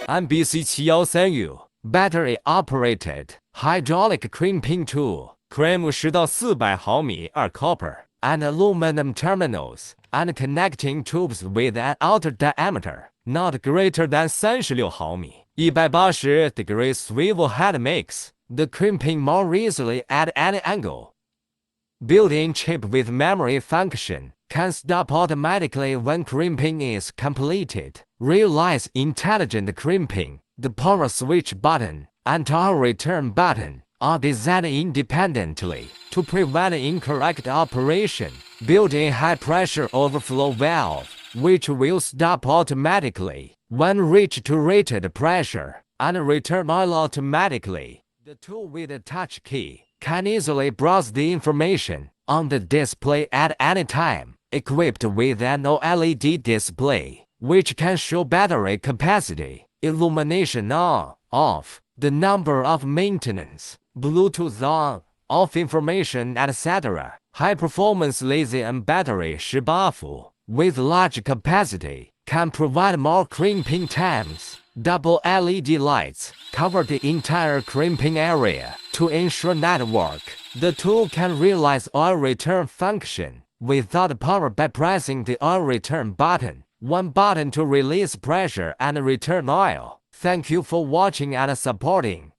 NBC-713U battery-operated hydraulic crimping tool, crimp 10到400毫米 are copper and aluminum terminals and connecting tubes with an outer diameter not greater than 36毫米。180-degree swivel head makes the crimping more easily at any angle. Built-in chip with memory function can stop automatically when crimping is completed. Realize intelligent crimping. The power switch button and power return button are designed independently to prevent incorrect operation. Built-in high-pressure overflow valve, which will stop automatically when reached to rated pressure and return oil automatically. The tool with a touch key can easily browse the information on the display at any time. Equipped with an OLED display, which can show battery capacity, illumination on, off, the number of maintenance, Bluetooth on, off information, etc. High-performance lithium battery 18伏 with large capacity can provide more crimping times. Double LED lights cover the entire crimping area to ensure network. The tool can realize oil return function without power by pressing the oil return button. One button to release pressure and return oil. Thank you for watching and supporting.